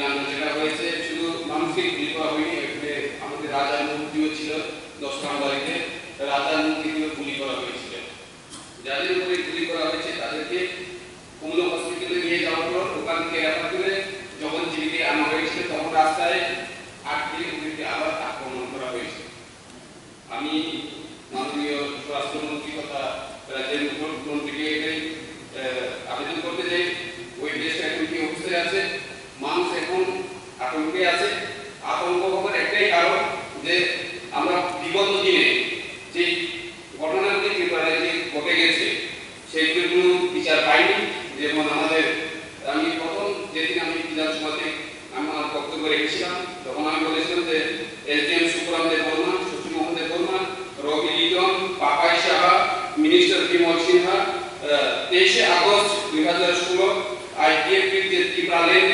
কাণ্ড যেটা হয়েছে শুধু মানুষকে গুলি করা হয়নি, এখানে আমাদের রাজার মূর্তিও ছিল 10 বাড়িতে, রাজার মূর্তিগুলো গুলি করা হয়েছিল। যাদের উপরে গুলি করা হয়েছে তাদেরকে কুমলো হসপিটালে নিয়ে যাওয়ার পর ওখান থেকে রেফার করে যখন জীবিতে আনা হয়েছিল তখন রাস্তায় আটকে ওদেরকে আবার আক্রমণ করা হয়েছে। আমি মাননীয় স্বরাষ্ট্রমন্ত্রী তথা রাজ্যের মুখ্যমন্ত্রীকে এটাই আবেদন করতে চাই, ওই দেশটা এখন কি অবস্থায় আছে, মানুষ এখন আতঙ্কে আছে। আতঙ্ক হওয়ার একটাই কারণ যে আমরা বিগত দিনে যে ঘটনাগুলি ত্রিপুরায় যে ঘটে গেছে সেইগুলির কোনো বিচার পাইনি। যেমন আমাদের আমি প্রথম যেদিন আমি বিধানসভাতে আমার বক্তব্য রেখেছিলাম তখন আমি বলেছিলাম যে এসডিএম সুকুরাম দেব বর্মা, সচিব Mohammad Barma, Rabi Liton, Papai Saha, minister Bimal Sinha 23 August 2016 IPF যে ত্রিপুরা লেন